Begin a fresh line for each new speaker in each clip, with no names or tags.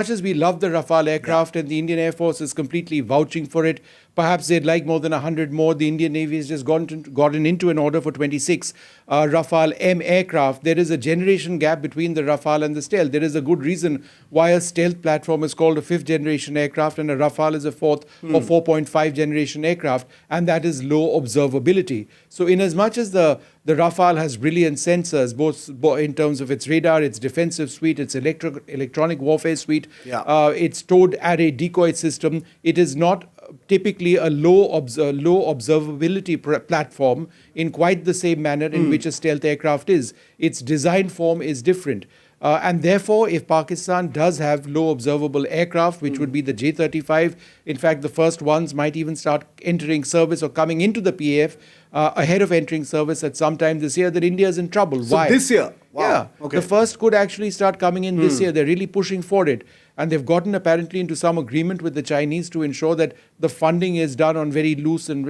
much as we love the Rafale aircraft and the Indian Air Force is completely vouching for it, perhaps they'd like more than 100 more. The Indian Navy has just gotten into an order for 26 Rafale M aircraft. There is a generation gap between the Rafale and the stealth. There is a good reason why a stealth platform is called a 5th generation aircraft and a Rafale is a 4th or 4.5 generation aircraft, and that is low observability. So in as much as the Rafale has brilliant sensors, both in terms of its radar, its defensive suite, its electronic warfare suite, its towed array decoy system, it is not typically a low observability platform in quite the same manner in which a stealth aircraft is. Its design form is different. And therefore, if Pakistan does have low observable aircraft, which would be the J-35, in fact, the first ones might even start entering service or coming into the PAF ahead of entering service at some time this year, then India is in trouble.
So
why?
This year? Wow.
Yeah. Okay. The first could actually start coming in this year. They're really pushing for it. And they've gotten apparently into some agreement with the Chinese to ensure that the funding is done on very loose and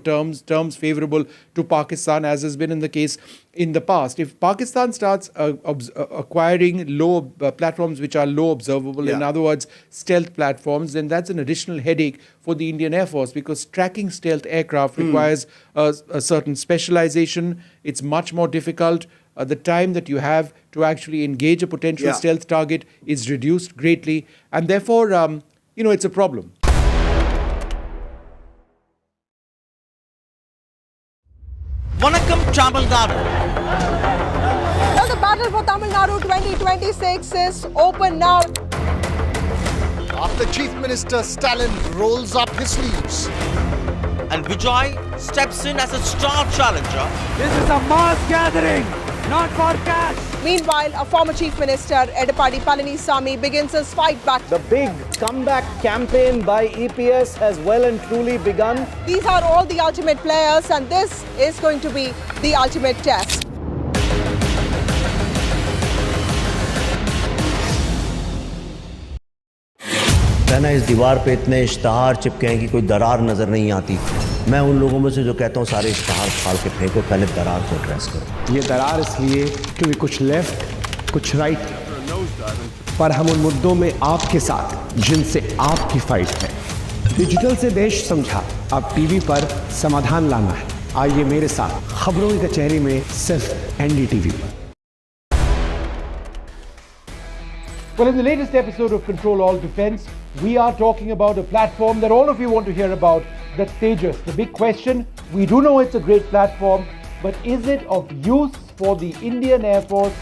terms favorable to Pakistan, as has been in the case in the past. If Pakistan starts acquiring low platforms which are low observable, in other words, stealth platforms, then that's an additional headache for the Indian Air Force, because tracking stealth aircraft requires a certain specialization. It's much more difficult. The time that you have to actually engage a potential stealth target is reduced greatly, and therefore, it's a problem.
Vanakkam Tamil Nadu.
Well, the battle for Tamil Nadu 2026 is open now.
After Chief Minister Stalin rolls up his sleeves.
And Vijay steps in as a star challenger.
This is a mass gathering, not for cash.
Meanwhile, a former Chief Minister, Edapadi Palanisamy, begins his fight back.
The big comeback campaign by EPS has well and truly begun.
These are all the ultimate players, and this is going to be the ultimate test.
कहना इस दीवार पे इतने इश्तहार चिपके हैं कि कोई दरार नजर नहीं आती। मैं उन लोगों में से जो कहता हूँ सारे इश्तहार फाड़ के फेंको, पहले दरार को एड्रेस करो।
ये दरार इसलिए क्योंकि कुछ लेफ्ट कुछ राइट, पर हम उन मुद्दों में आपके साथ जिनसे आपकी फाइट है। डिजिटल से देश समझा, अब टीवी पर समाधान लाना है। आइए मेरे साथ खबरों की कचहरी में, सिर्फ NDTV पर।
Well, in the latest episode of Control All Defense, we are talking about a platform that all of you want to hear about, that's Tejas. The big question, we do know it's a great platform, but is it of use for the Indian Air Force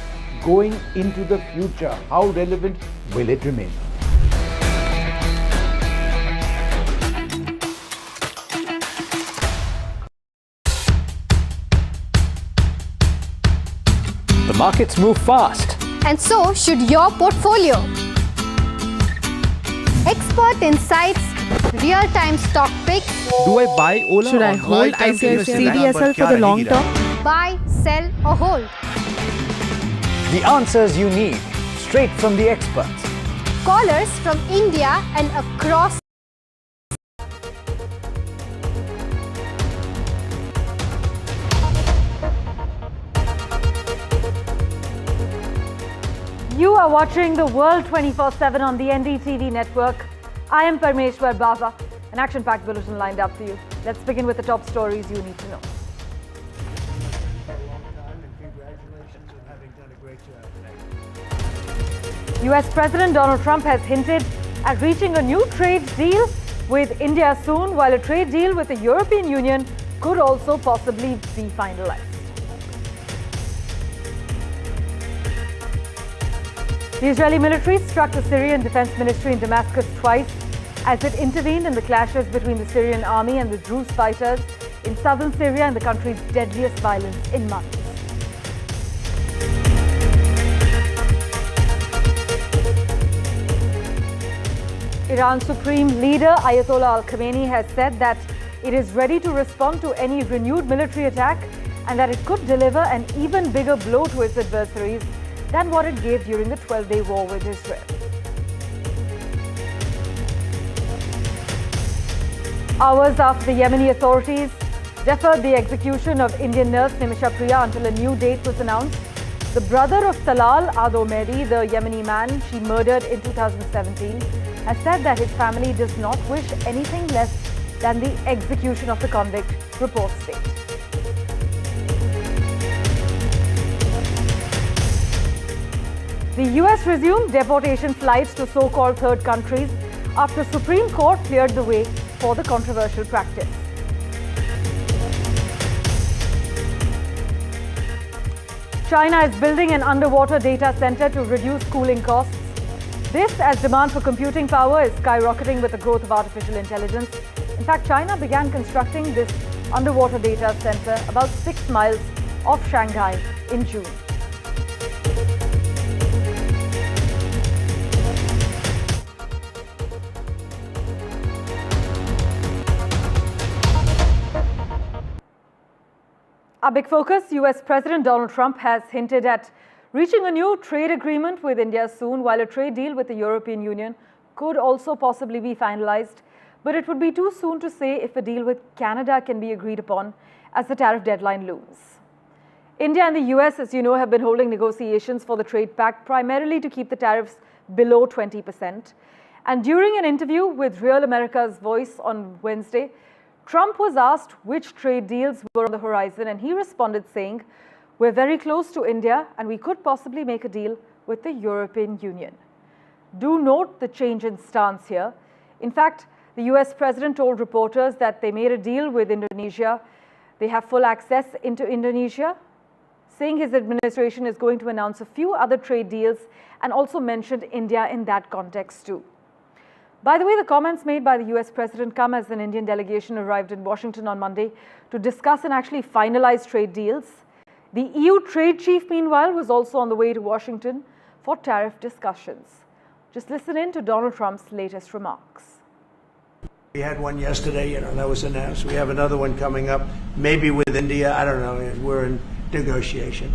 going into the future? How relevant will it remain?
The markets move fast.
And so should your portfolio. Expert insights, real-time stock picks.
Do I buy Ola?
Should I hold CDSL for the long term?
Buy, sell or hold.
The answers you need, straight from the experts.
Callers from India and across.
You are watching the world 24/7 on the NDTV network. I am Parmeshwar Bava. An action-packed bulletin lined up for you. Let's begin with the top stories you need to know. US President Donald Trump has hinted at reaching a new trade deal with India soon, while a trade deal with the European Union could also possibly be finalized. The Israeli military struck the Syrian defense ministry in Damascus twice as it intervened in the clashes between the Syrian army and the Druze fighters in southern Syria, and the country's deadliest violence in months. Iran's supreme leader Ayatollah Al-Khamenei has said that it is ready to respond to any renewed military attack, and that it could deliver an even bigger blow to its adversaries than what it gave during the 12-day war with Israel. Hours after the Yemeni authorities deferred the execution of Indian nurse Nimisha Priya until a new date was announced, The brother of Talal Ado-Mehdi, the Yemeni man she murdered in 2017, has said that his family does not wish anything less than the execution of the convict, reports state. The US resumed deportation flights to so-called third countries after Supreme Court cleared the way for the controversial practice. China is building an underwater data center to reduce cooling costs. This as demand for computing power is skyrocketing with the growth of artificial intelligence. In fact, China began constructing this underwater data center about 6 miles off Shanghai in June. Our big focus, US President Donald Trump has hinted at reaching a new trade agreement with India soon, while a trade deal with the European Union could also possibly be finalized. But it would be too soon to say if a deal with Canada can be agreed upon as the tariff deadline looms. India and the US, as you know, have been holding negotiations for the trade pact primarily to keep the tariffs below 20%. And during an interview with Real America's Voice on Wednesday, Trump was asked which trade deals were on the horizon, and he responded saying, "We're very close to India and we could possibly make a deal with the European Union." Do note the change in stance here. In fact, the US president told reporters that they made a deal with Indonesia. They have full access into Indonesia, saying his administration is going to announce a few other trade deals and also mentioned India in that context too. By the way, the comments made by the US president come as an Indian delegation arrived in Washington on Monday to discuss and actually finalize trade deals. The EU trade chief, meanwhile, was also on the way to Washington for tariff discussions. Just listen in to Donald Trump's latest remarks.
We had one yesterday, that was announced. We have another one coming up, maybe with India. I don't know. We're in negotiation.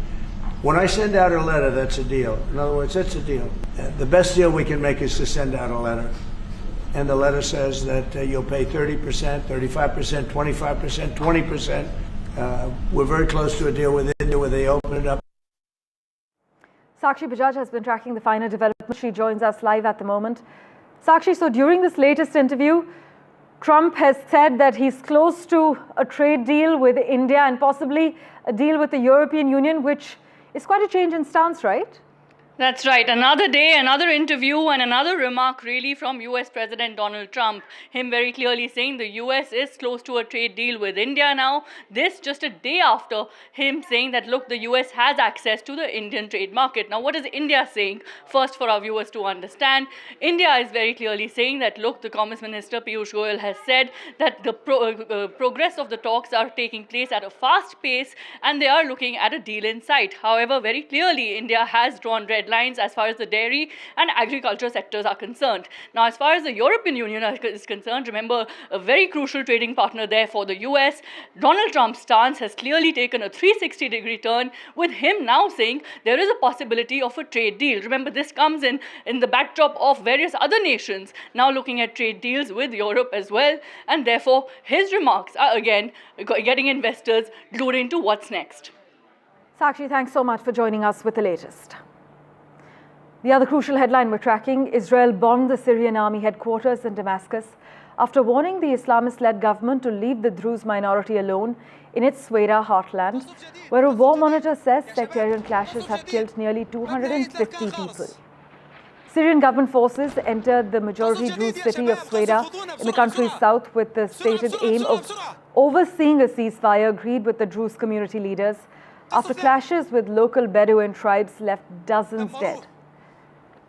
When I send out a letter, that's a deal. In other words, it's a deal. The best deal we can make is to send out a letter. And the letter says that you'll pay 30%, 35%, 25%, 20%. We're very close to a deal with India where they open it up.
Sakshi Bajaj has been tracking the finer developments. She joins us live at the moment. Sakshi, so during this latest interview, Trump has said that he's close to a trade deal with India and possibly a deal with the European Union, which is quite a change in stance, right?
That's right. Another day, another interview, and another remark really from US President Donald Trump. Him very clearly saying the US is close to a trade deal with India now. This just a day after him saying that, look, the US has access to the Indian trade market. Now, what is India saying? First, for our viewers to understand, India is very clearly saying that, look, the Commerce Minister Piyush Goyal has said that the progress of the talks are taking place at a fast pace and they are looking at a deal in sight. However, very clearly, India has drawn red lines as far as the dairy and agriculture sectors are concerned. Now, as far as the European Union is concerned, remember, a very crucial trading partner there for the US, Donald Trump's stance has clearly taken a 360-degree turn, with him now saying there is a possibility of a trade deal. Remember, this comes in the backdrop of various other nations now looking at trade deals with Europe as well, and therefore his remarks are again getting investors glued into what's next.
Sakshi, thanks so much for joining us with the latest. The other crucial headline we're tracking, Israel bombed the Syrian army headquarters in Damascus after warning the Islamist-led government to leave the Druze minority alone in its Sweida heartland, where a war monitor says sectarian clashes have killed nearly 250 people. Syrian government forces entered the majority Druze city of Sweida in the country's south with the stated aim of overseeing a ceasefire agreed with the Druze community leaders after clashes with local Bedouin tribes left dozens dead.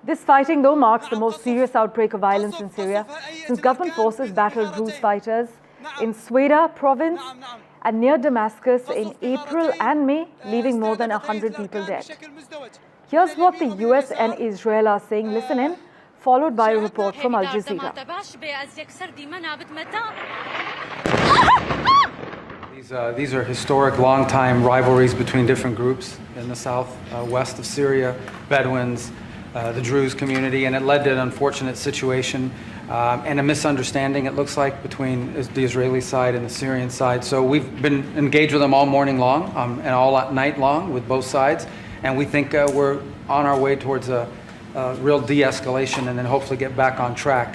This fighting, though, marks the most serious outbreak of violence in Syria since government forces battled Druze fighters in Sweida province and near Damascus in April and May, leaving more than 100 people dead. Here's what the US and Israel are saying. Listen in, followed by a report from Al Jazeera.
These are historic, long-time rivalries between different groups in the south-west of Syria, Bedouins, the Druze community, and it led to an unfortunate situation and a misunderstanding, it looks like, between the Israeli side and the Syrian side. So we've been engaged with them all morning long and all night long with both sides. And we think we're on our way towards a real de-escalation and then hopefully get back on track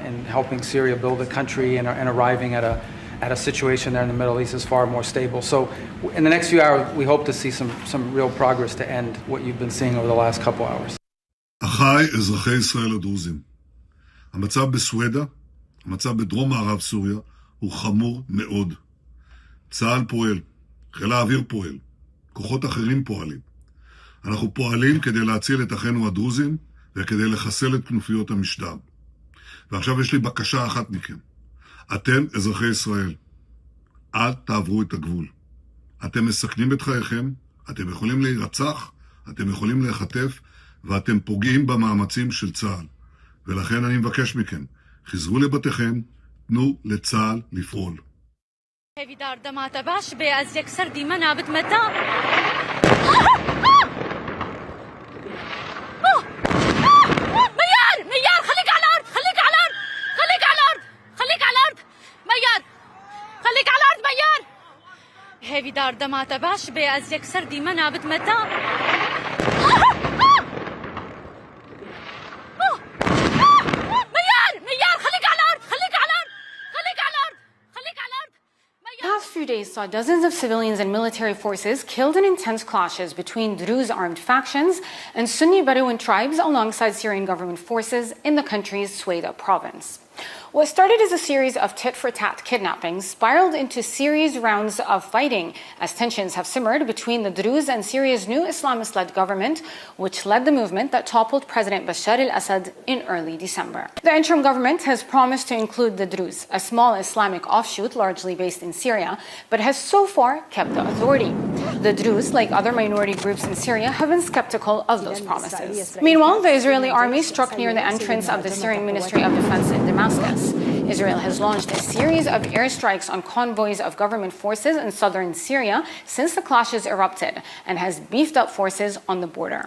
in helping Syria build a country and arriving at a situation there in the Middle East is far more stable. So in the next few hours, we hope to see some real progress to end what you've been seeing over the last couple hours.
אחיי אזרחי ישראל הדרוזים, המצב בסווידה, המצב בדרום מערב סוריה, הוא חמור מאוד. צה"ל פועל, חיל האוויר פועל, כוחות אחרים פועלים. אנחנו פועלים כדי להציל את אחינו הדרוזים וכדי לחסל את כנופיות המשטר. ועכשיו יש לי בקשה אחת מכם. אתם אזרחי ישראל, אל תעברו את הגבול. אתם מסכנים את חייכם, אתם יכולים להירצח, אתם יכולים להיחטף, ואתם פוגעים במאמצים של צה"ל. ולכן אני מבקש מכם, חזרו לבתיכם, תנו לצה"ל לפעול.
هیویدار دمات باش به از یک سردی من آبت متا ميار خليك على الارض خليك على الارض خليك على الارض خليك على الارض ميار خليك على الارض ميار هیویدار دمات باش به از یک سردی من آبت متا
The past few days saw dozens of civilians and military forces killed in intense clashes between Druze armed factions and Sunni Bedouin tribes alongside Syrian government forces in the country's Sweida province. What started as a series of tit-for-tat kidnappings spiraled into series rounds of fighting as tensions have simmered between the Druze and Syria's new Islamist-led government, which led the movement that toppled President Bashar al-Assad in early December. The interim government has promised to include the Druze, a small Islamic offshoot largely based in Syria, but has so far kept the authority. The Druze, like other minority groups in Syria, have been skeptical of those promises. Meanwhile, the Israeli army struck near the entrance of the Syrian Ministry of Defense in Damascus. Israel has launched a series of airstrikes on convoys of government forces in southern Syria since the clashes erupted and has beefed up forces on the border.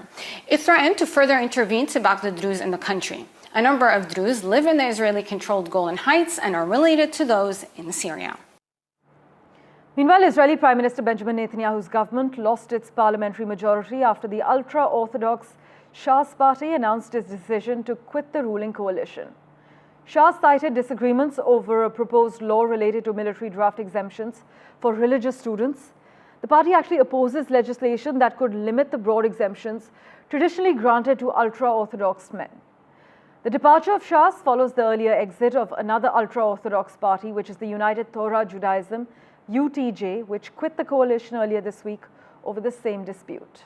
It threatened to further intervene to back the Druze in the country. A number of Druze live in the Israeli-controlled Golan Heights and are related to those in Syria.
Meanwhile, Israeli Prime Minister Benjamin Netanyahu's government lost its parliamentary majority after the ultra-Orthodox Shas party announced its decision to quit the ruling coalition. Shas cited disagreements over a proposed law related to military draft exemptions for religious students. The party actually opposes legislation that could limit the broad exemptions traditionally granted to ultra-Orthodox men. The departure of Shas follows the earlier exit of another ultra-Orthodox party, which is the United Torah Judaism, UTJ, which quit the coalition earlier this week over the same dispute.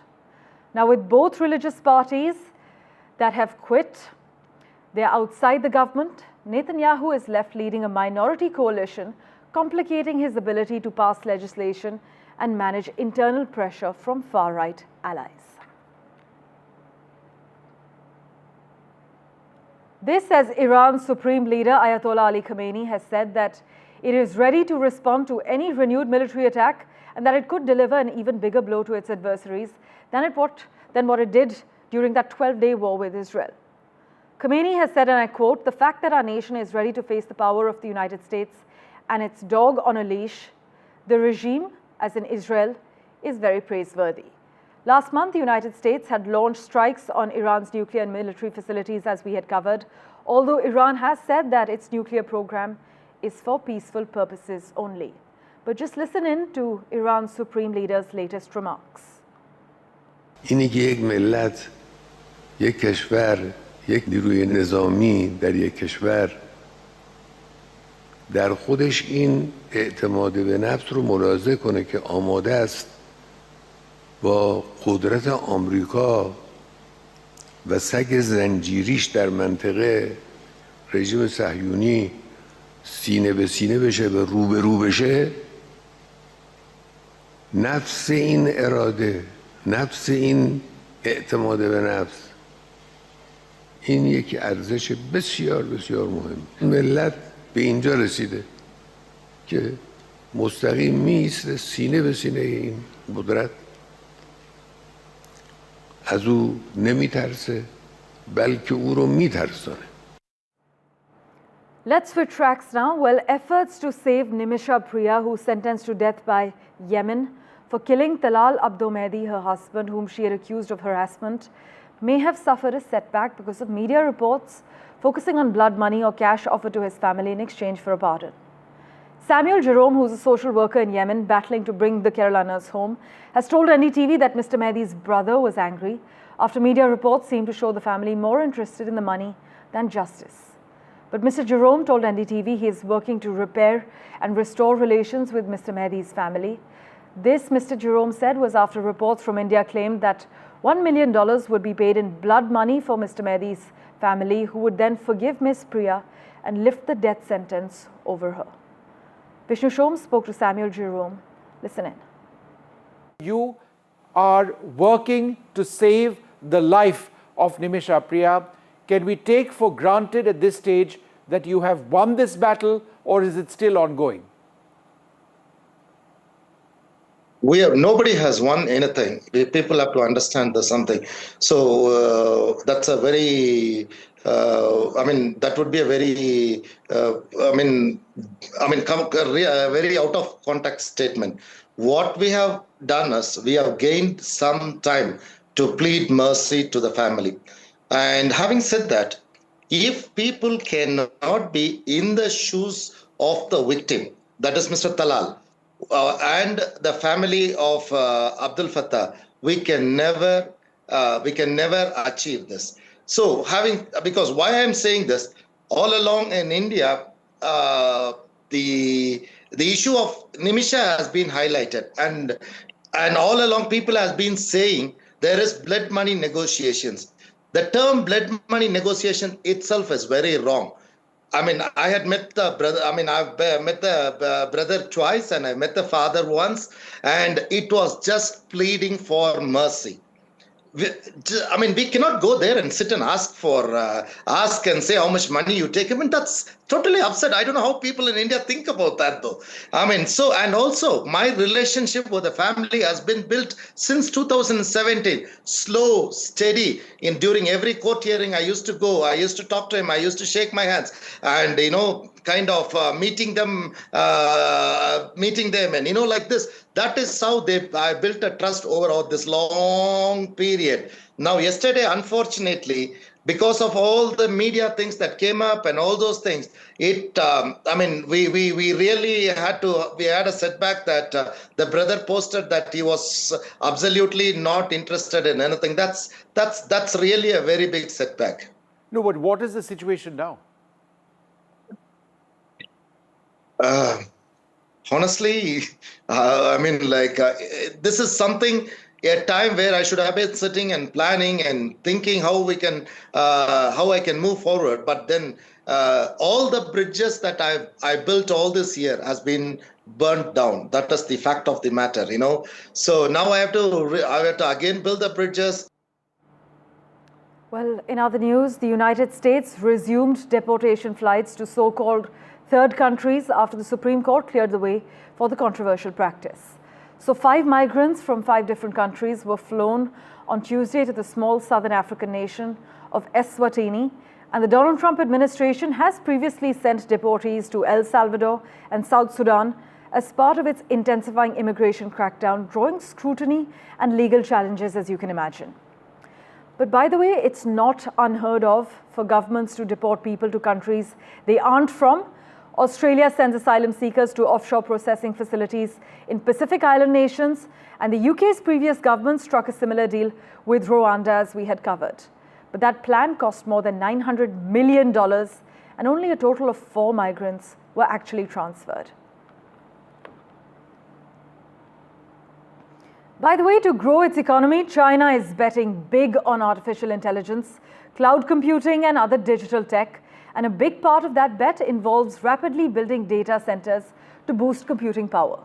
Now, with both religious parties that have quit, they're outside the government. Netanyahu is left leading a minority coalition, complicating his ability to pass legislation and manage internal pressure from far-right allies. This as Iran's supreme leader Ayatollah Ali Khamenei has said that it is ready to respond to any renewed military attack and that it could deliver an even bigger blow to its adversaries than what it did during that 12-day war with Israel. Khamenei has said, and I quote, "The fact that our nation is ready to face the power of the United States and its dog on a leash, the regime, as in Israel, is very praiseworthy." Last month, the United States had launched strikes on Iran's nuclear and military facilities, as we had covered, although Iran has said that its nuclear program is for peaceful purposes only. But just listen in to Iran's supreme leader's latest remarks.
اینی که یک ملت، یک کشور، یک نیروی نظامی در یک کشور در خودش این اعتماد به نفس رو ملاحظه کنه که آماده است با قدرت آمریکا و سگ زنجیریش در منطقه رژیم صهیونی سینه به سینه بشه و رو به رو بشه، نفس این اراده، نفس این اعتماد به نفس، این یک ارزش بسیار بسیار مهم. ملت به اینجا رسیده که مستقیم میایسته سینه به سینه این قدرت، از او نمیترسه بلکه او رو میترسانه.
Let's switch tracks now. Well, efforts to save Nimisha Priya, who was sentenced to death by Yemen for killing Talal Abdo Mehdi, her husband, whom she had accused of harassment, may have suffered a setback because of media reports focusing on blood money or cash offered to his family in exchange for a pardon. Samuel Jerome, who is a social worker in Yemen battling to bring the Kerala nurse home, has told NDTV that Mr. Mehdi's brother was angry after media reports seemed to show the family more interested in the money than justice. But Mr. Jerome told NDTV he is working to repair and restore relations with Mr. Mehdi's family. This, Mr. Jerome said, was after reports from India claimed that $1 million would be paid in blood money for Mr. Mehdi's family, who would then forgive Ms. Priya and lift the death sentence over her. Vishnu Shom spoke to Samuel Jerome. Listen in.
You are working to save the life of Nimisha Priya. Can we take for granted at this stage that you have won this battle, or is it still ongoing?
Nobody has won anything. People have to understand there's something. So that's a very, that would be a very, a very out of context statement. What we have done is we have gained some time to plead mercy to the family. And having said that, if people cannot be in the shoes of the victim, that is Mr. Talal, and the family of Abdul Fattah, we can never achieve this. So because why I'm saying this, all along in India, the issue of Nimisha has been highlighted, and all along people have been saying there is blood money negotiations. The term blood money negotiation itself is very wrong. I had met the brother. I've met the brother twice, and I met the father once, and it was just pleading for mercy. We cannot go there and sit and ask and say how much money you take. That's totally upset. I don't know how people in India think about that, though. And also my relationship with the family has been built since 2017. Slow, steady. During every court hearing, I used to go. I used to talk to him. I used to shake my hands, and kind of meeting them, and like this. That is how I built a trust over this long period. Now, yesterday, unfortunately, because of all the media things that came up and all those things, we really had a setback that the brother posted that he was absolutely not interested in anything. That's really a very big setback.
No, but what is the situation now?
Honestly, this is something, a time where I should have been sitting and planning and thinking how I can move forward. But then all the bridges that I built all this year has been burnt down. That is the fact of the matter, So now I have to again build the bridges.
Well, in other news, the United States resumed deportation flights to so-called third countries after the Supreme Court cleared the way for the controversial practice. So 5 migrants from 5 different countries were flown on Tuesday to the small southern African nation of Eswatini, and the Donald Trump administration has previously sent deportees to El Salvador and South Sudan as part of its intensifying immigration crackdown, drawing scrutiny and legal challenges, as you can imagine. But by the way, it's not unheard of for governments to deport people to countries they aren't from. Australia sends asylum seekers to offshore processing facilities in Pacific Island nations, and the UK's previous government struck a similar deal with Rwanda, as we had covered. But that plan cost more than $900 million, and only a total of 4 migrants were actually transferred. By the way, to grow its economy, China is betting big on artificial intelligence, cloud computing, and other digital tech. And a big part of that bet involves rapidly building data centers to boost computing power.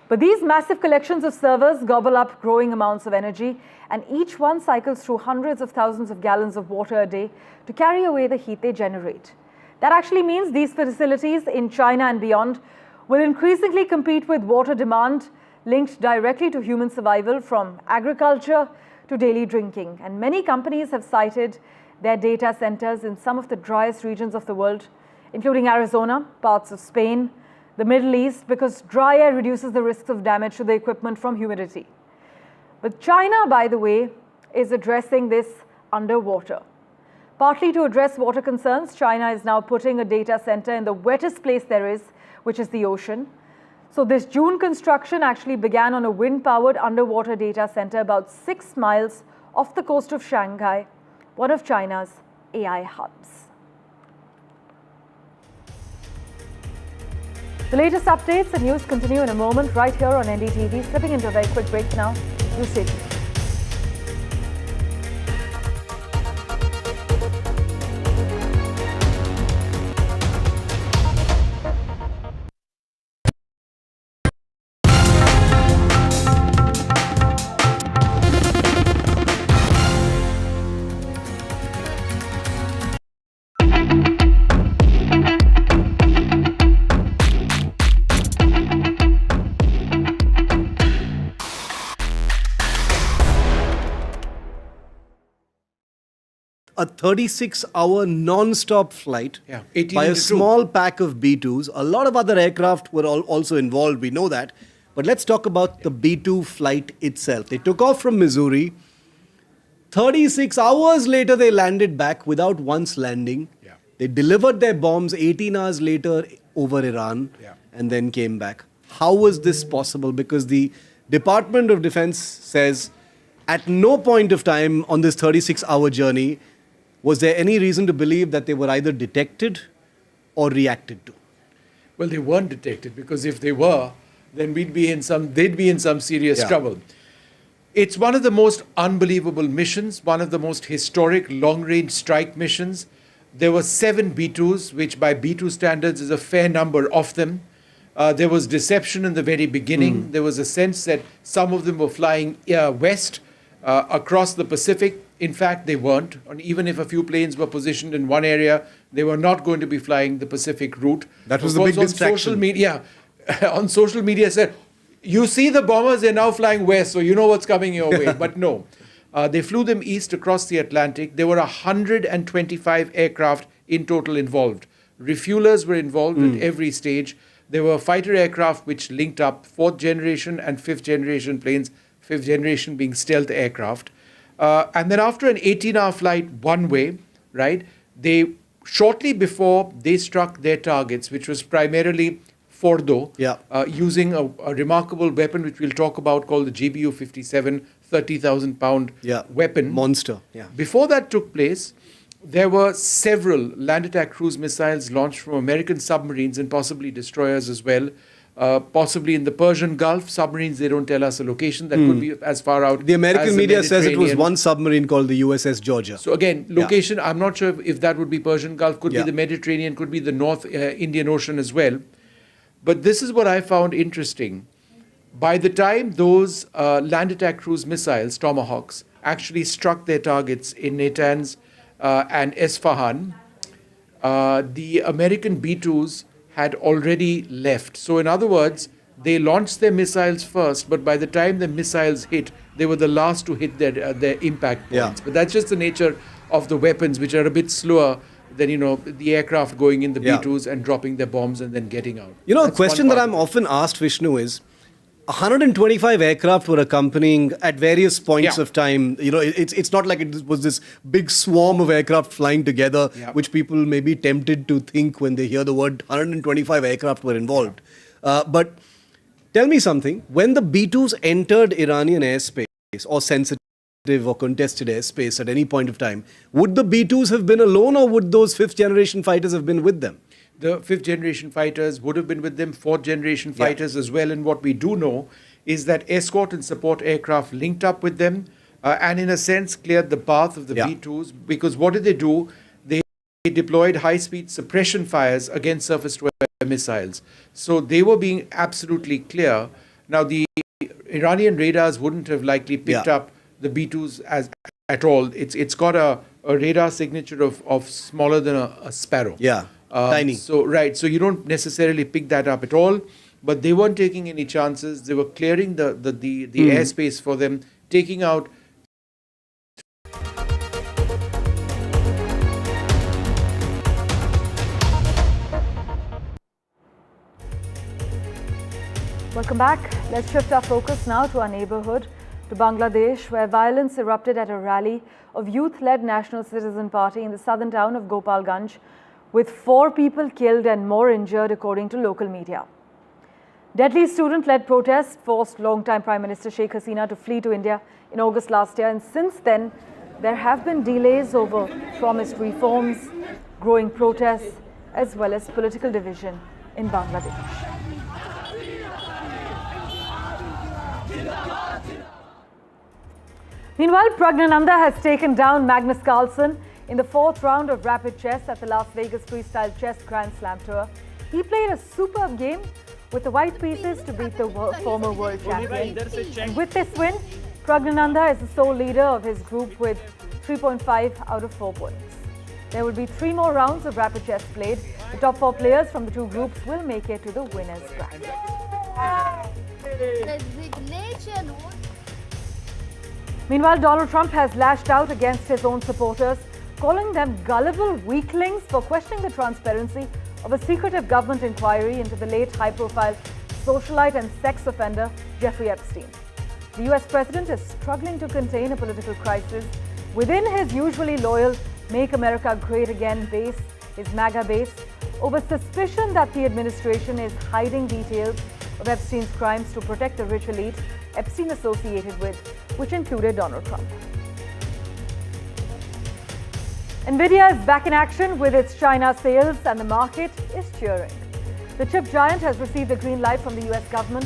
But these massive collections of servers gobble up growing amounts of energy, and each one cycles through hundreds of thousands of gallons of water a day to carry away the heat they generate. That actually means these facilities in China and beyond will increasingly compete with water demand linked directly to human survival, from agriculture to daily drinking. And many companies have cited their data centers in some of the driest regions of the world, including Arizona, parts of Spain, the Middle East because dry air reduces the risks of damage to the equipment from humidity. But China, by the way, is addressing this underwater. Partly to address water concerns, China is now putting a data center in the wettest place there is, which is the ocean. So this June construction actually began on a wind-powered underwater data center about 6 miles off the coast of Shanghai, one of China's AI hubs. The latest updates and news continue in a moment right here on NDTV. Slipping into a very quick break now. You stay tuned.
A 36-hour non-stop flight by a small pack of B-2s. A lot of other aircraft were also involved, we know that. But let's talk about the B-2 flight itself. They took off from Missouri. 36 hours later, they landed back without once landing. They delivered their bombs 18 hours later over Iran and then came back. How was this possible? Because the Department of Defense says at no point of time on this 36-hour journey was there any reason to believe that they were either detected or reacted to?
Well, they weren't detected, because if they were, then they'd be in some serious trouble. It's one of the most unbelievable missions, one of the most historic long-range strike missions. There were 7 B-2s, which by B-2 standards is a fair number of them. There was deception in the very beginning. There was a sense that some of them were flying west across the Pacific. In fact, they weren't. And even if a few planes were positioned in one area, they were not going to be flying the Pacific route.
That was the big distraction.
On social media said, you see the bombers, they're now flying west, so you know what's coming your way. But no. They flew them east across the Atlantic. There were 125 aircraft in total involved. Refuelers were involved at every stage. There were fighter aircraft which linked up 4th generation and 5th generation planes, 5th generation being stealth aircraft. And then after an 18-hour flight one way, right, shortly before they struck their targets, which was primarily Fordo, using a remarkable weapon which we'll talk about called the GBU-57, 30,000-pound weapon.
Monster.
Before that took place, there were several land attack cruise missiles launched from American submarines and possibly destroyers as well. Possibly in the Persian Gulf. Submarines, they don't tell us a location. That could be as far out.
The American media says it was one submarine called the USS Georgia.
So again, location, I'm not sure if that would be Persian Gulf, could be the Mediterranean, could be the North Indian Ocean as well. But this is what I found interesting. By the time those land attack cruise missiles, Tomahawks, actually struck their targets in Natanz and Esfahan, the American B-2s had already left. So in other words, they launched their missiles first, but by the time the missiles hit, they were the last to hit their impact points. But that's just the nature of the weapons, which are a bit slower than, the aircraft going in the B-2s and dropping their bombs and then getting out.
A question that I'm often asked, Vishnu, is 125 aircraft were accompanying at various points of time. It's not like it was this big swarm of aircraft flying together, which people may be tempted to think when they hear the word 125 aircraft were involved. But tell me something. When the B-2s entered Iranian airspace or sensitive or contested airspace at any point of time, would the B-2s have been alone, or would those 5th generation fighters have been with them?
The 5th generation fighters would have been with them, 4th generation fighters as well. And what we do know is that escort and support aircraft linked up with them and in a sense cleared the path of the B-2s. Because what did they do? They deployed high-speed suppression fires against surface-to-air missiles. So they were being absolutely clear. Now, the Iranian radars wouldn't have likely picked up the B-2s at all. It's got a radar signature of smaller than a sparrow.
Tiny.
So you don't necessarily pick that up at all, but they weren't taking any chances. They were clearing the airspace for them, taking out.
Welcome back. Let's shift our focus now to our neighborhood, to Bangladesh, where violence erupted at a rally of youth-led National Citizen Party in the southern town of Gopalganj, with 4 people killed and more injured, according to local media. Deadly student-led protests forced long-time Prime Minister Sheikh Hasina to flee to India in August last year, and since then, there have been delays over promised reforms, growing protests, as well as political division in Bangladesh. Meanwhile, Pragnananda has taken down Magnus Carlsen in the 4th round of rapid chess at the Las Vegas Freestyle Chess Grand Slam Tour. He played a superb game with the white pieces to beat the former world champion. And with this win, Pragnananda is the sole leader of his group with 3.5 out of 4 points. There will be 3 more rounds of rapid chess played. The top 4 players from the 2 groups will make it to the winners bracket. Meanwhile, Donald Trump has lashed out against his own supporters, calling them gullible weaklings for questioning the transparency of a secretive government inquiry into the late high-profile socialite and sex offender Jeffrey Epstein. The US president is struggling to contain a political crisis within his usually loyal Make America Great Again base, his MAGA base, over suspicion that the administration is hiding details of Epstein's crimes to protect the rich elite Epstein associated with, which included Donald Trump. Nvidia is back in action with its China sales, and the market is cheering. The chip giant has received a green light from the US government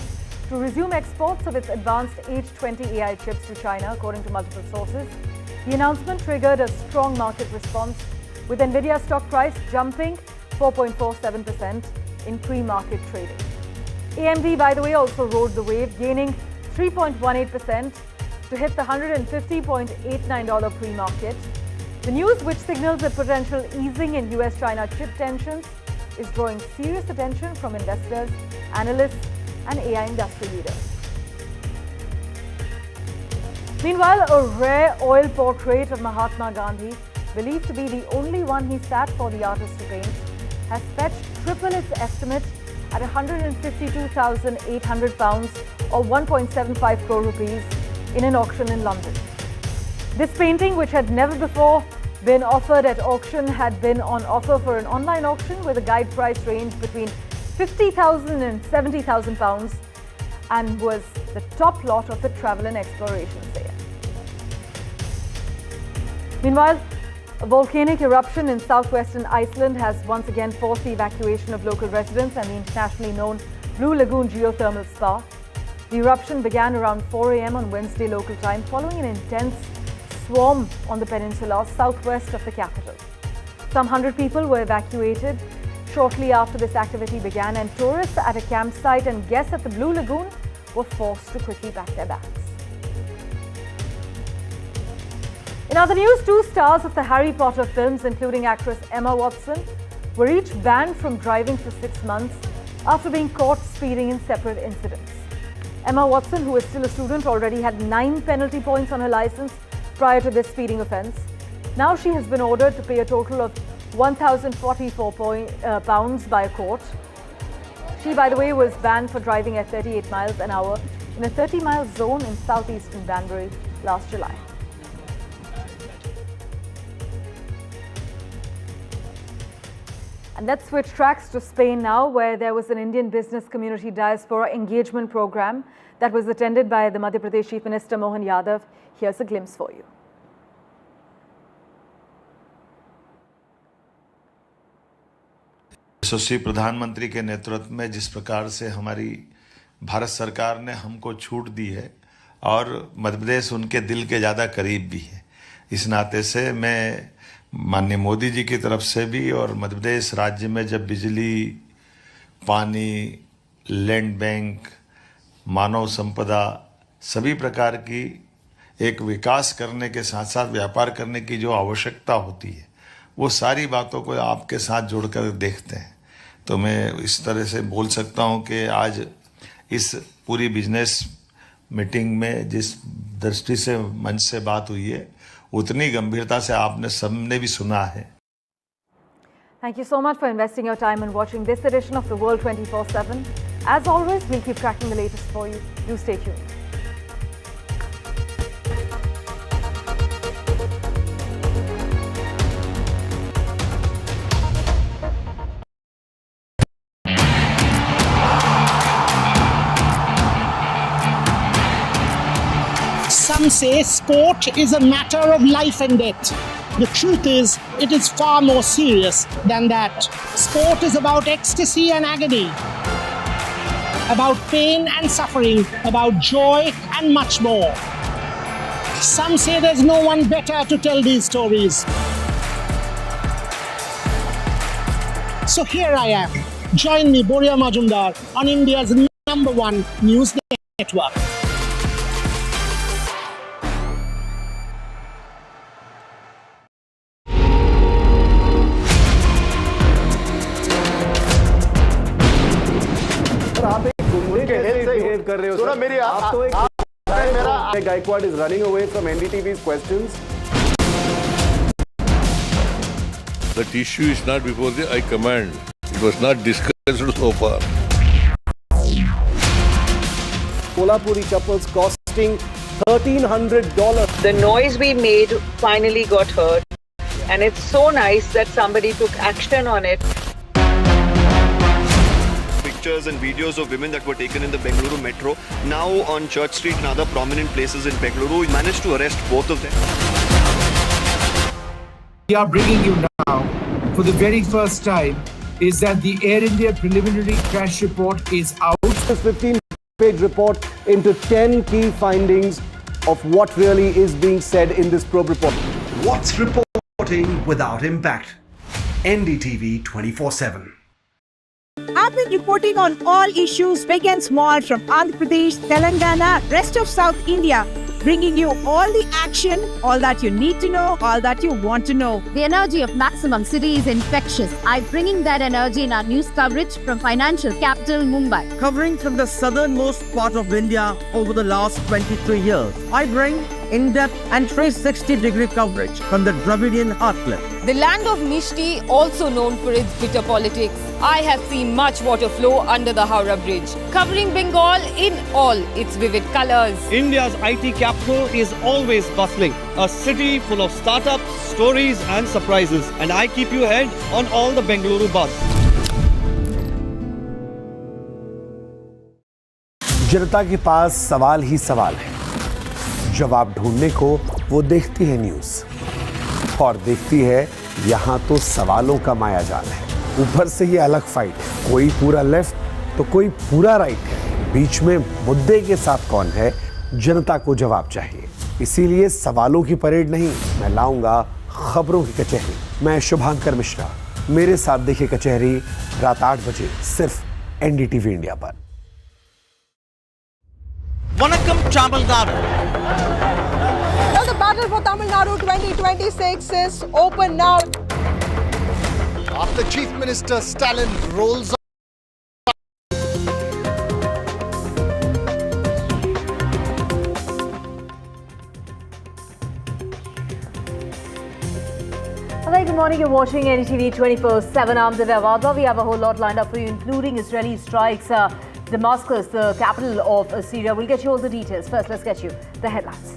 to resume exports of its advanced H20 AI chips to China, according to multiple sources. The announcement triggered a strong market response, with Nvidia's stock price jumping 4.47% in pre-market trading. AMD, by the way, also rode the wave, gaining 3.18% to hit the $150.89 pre-market. The news, which signals a potential easing in US-China chip tensions, is drawing serious attention from investors, analysts, and AI industry leaders. Meanwhile, a rare oil portrait of Mahatma Gandhi, believed to be the only one he sat for the artist to paint, has fetched triple its estimate at £152,800 or 1.75 crore rupees in an auction in London. This painting, which had never before been offered at auction, had been on offer for an online auction with a guide price range between £50,000 and £70,000 and was the top lot of the travel and exploration sale. Meanwhile, a volcanic eruption in southwestern Iceland has once again forced the evacuation of local residents and the internationally known Blue Lagoon geothermal spa. The eruption began around 4 a.m. on Wednesday local time, following an intense swarm on the peninsula southwest of the capital. Some 100 people were evacuated shortly after this activity began, and tourists at a campsite and guests at the Blue Lagoon were forced to quickly pack their bags. In other news, 2 stars of the Harry Potter films, including actress Emma Watson, were each banned from driving for 6 months after being caught speeding in separate incidents. Emma Watson, who is still a student, already had 9 penalty points on her license prior to this speeding offence. Now she has been ordered to pay a total of £1,044 by a court. She, by the way, was banned for driving at 38 miles an hour in a 30-mile zone in southeastern Banbury last July. And let's switch tracks to Spain now, where there was an Indian business community diaspora engagement program that was attended by the Madhya Pradesh Chief Minister Mohan Yadav. Here's a glimpse for you.
यशस्वी प्रधानमंत्री के नेतृत्व में जिस प्रकार से हमारी भारत सरकार ने हमको छूट दी है और मध्य प्रदेश उनके दिल के ज़्यादा करीब भी है, इस नाते से मैं माननीय मोदी जी की तरफ से भी और मध्य प्रदेश राज्य में जब बिजली, पानी, लैंड बैंक, मानव संपदा सभी प्रकार की एक विकास करने के साथ साथ व्यापार करने की जो आवश्यकता होती है, वो सारी बातों को आपके साथ जोड़कर देखते हैं। तो मैं इस तरह से बोल सकता हूं कि आज इस पूरी बिजनेस मीटिंग में जिस दृष्टि से मंच से बात हुई है, उतनी गंभीरता से आपने सबने भी सुना है।
Thank you so much for investing your time and watching this edition of The World 24/7. As always, we'll keep tracking the latest for you. Do stay tuned.
Some say sport is a matter of life and death. The truth is, it is far more serious than that. Sport is about ecstasy and agony, about pain and suffering, about joy and much more. Some say there's no one better to tell these stories. So here I am. Join me, Boria Majumdar, on India's #1 news network.
कर रहे हो sir, मेरी आप तो एक Gaikwad is running away from NDTV's questions.
That issue is not before the High Command. It was not discussed so far.
Kolhapuri couples costing $1,300.
The noise we made finally got heard, and it's so nice that somebody took action on it.
Pictures and videos of women that were taken in the Bengaluru metro, now on Church Street and other prominent places in Bengaluru. We managed to arrest both of them.
We are bringing you now, for the very first time, is that the Air India preliminary crash report is out.
This 15-page report into 10 key findings of what really is being said in this probe report.
What's reporting without impact? NDTV 24/7.
I've been reporting on all issues big and small from Andhra Pradesh, Telangana, rest of South India, bringing you all the action, all that you need to know, all that you want to know.
The energy of maximum city is infectious. I'm bringing that energy in our news coverage from financial capital Mumbai.
Covering from the southernmost part of India over the last 23 years, I bring in-depth and 360-degree coverage from the Dravidian heartland.
The land of Mishti, also known for its bitter politics. I have seen much water flow under the Howrah Bridge, covering Bengal in all its vivid colors.
India's IT capital is always bustling, a city full of startups, stories and surprises. And I keep you ahead on all the Bengaluru buzz.
जनता के पास सवाल ही सवाल है, जवाब ढूंढने को वो देखती है न्यूज़, और देखती है यहाँ तो सवालों का मायाजाल है। ऊपर से ये अलग फाइट है, कोई पूरा लेफ्ट तो कोई पूरा राइट है, बीच में मुद्दे के साथ कौन है, जनता को जवाब चाहिए। इसीलिए सवालों की परेड नहीं, मैं लाऊंगा खबरों की कचहरी। मैं शुभांकर मिश्रा, मेरे साथ देखिए कचहरी रात 8 बजे सिर्फ NDTV इंडिया पर।
Vanakkam Tamil Nadu.
Well, the battle for Tamil Nadu 2026 is open now.
After Chief Minister Stalin rolls up.
Good morning, you're watching NDTV 24/7. I'm Divya Wadhwa. We have a whole lot lined up for you, including Israeli strikes Damascus, the capital of Syria. We'll get you all the details. First, let's get you the headlines.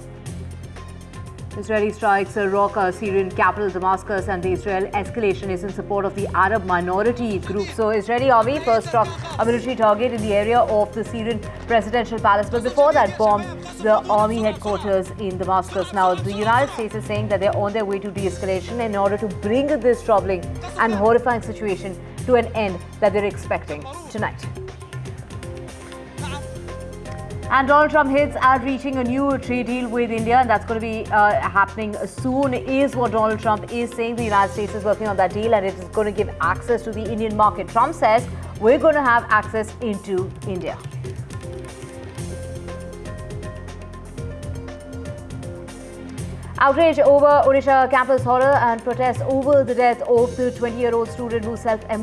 Israeli strikes rock Syrian capital Damascus, and the Israel escalation is in support of the Arab minority group. So Israeli army first struck a military target in the area of the Syrian presidential palace, but before that bombed the army headquarters in Damascus. Now the United States is saying that they're on their way to de-escalation in order to bring this troubling and horrifying situation to an end that they're expecting tonight. And Donald Trump hints at reaching a new trade deal with India, and that's going to be happening soon, is what Donald Trump is saying. The United States is working on that deal, and it is going to give access to the Indian market. Trump says we're going to have access into India. Outrage over Odisha campus horror and protest over the death of the 20-year-old student who self-immolated